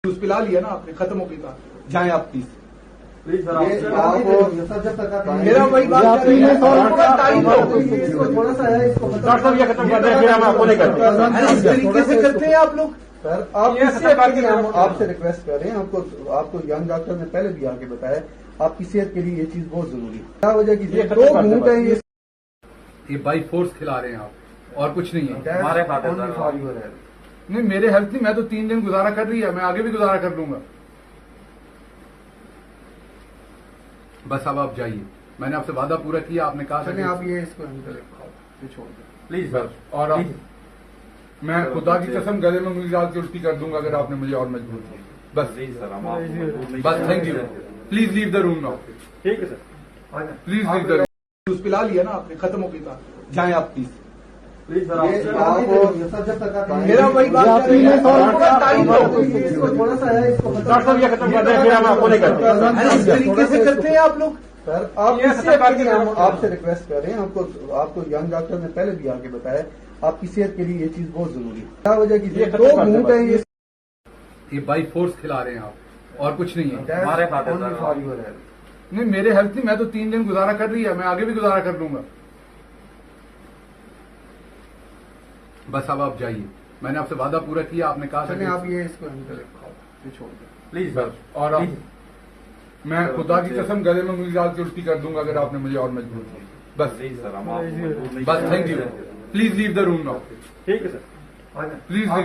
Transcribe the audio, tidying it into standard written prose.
Juice पिला लिया ना आपने, खत्म हो गई बात। जाए आप प्लीज मेरा वही बात थोड़ा सा है, इसको डॉक्टर साहब ये खत्म कर दें, फिर हम आपको नहीं करते। इस तरीके से करते हैं आप लोग। सर आप हम आपसे रिक्वेस्ट कर रहे हैं, आपको यंग डॉक्टर ने पहले भी आके बताया, आपकी सेहत के लिए ये चीज बहुत जरूरी है। क्या वजह की दो घूंट है ये बाई फोर्स खिला रहे हैं आप, और कुछ नहीं है। हमारे बात है नहीं, मेरे हेल्थ नहीं, मैं तो 3 दिन गुजारा कर रही है, मैं आगे भी गुजारा कर लूंगा। बस अब आप जाइए, मैंने आपसे वादा पूरा किया, आपने कहा था आप ये इसको छोड़ दें प्लीज बस। और अब मैं खुदा की कसम गले में उंगली डाल के उल्टी कर दूंगा अगर आपने मुझे और मजबूर किया। बस बस, thank you. Please leave the room now. ठीक है sir, please leave the room. Juice पिला लिया ना आपने, खत्म हो गई बात। जाए आप प्लीज मेरा वही बात थोड़ा सा है, इसको डॉक्टर साहब ये खत्म कर दें, फिर हम आपको नहीं करते। इस तरीके से करते हैं आप लोग। सर हम आपसे रिक्वेस्ट कर रहे हैं, आपको यंग डॉक्टर ने पहले भी आके बताया, आपकी सेहत के लिए ये चीज बहुत जरूरी है। क्या वजह की दो घूंट है ये बाई फोर्स खिला रहे हैं आप, और कुछ नहीं है। हमारे बात है नहीं, मेरे हेल्थ नहीं, मैं तो 3 दिन गुजारा कर रही है, मैं आगे भी गुजारा कर लूंगा। बस अब आप जाइए, मैंने आपसे वादा पूरा किया, आपने कहा था आप ये इसको छोड़ दें प्लीज बस। और अब मैं खुदा की कसम गले में उंगली डाल के उल्टी कर दूंगा अगर आपने मुझे और मजबूर किया। बस बस, thank you. Please leave the room now. ठीक है सर, प्लीज लीव द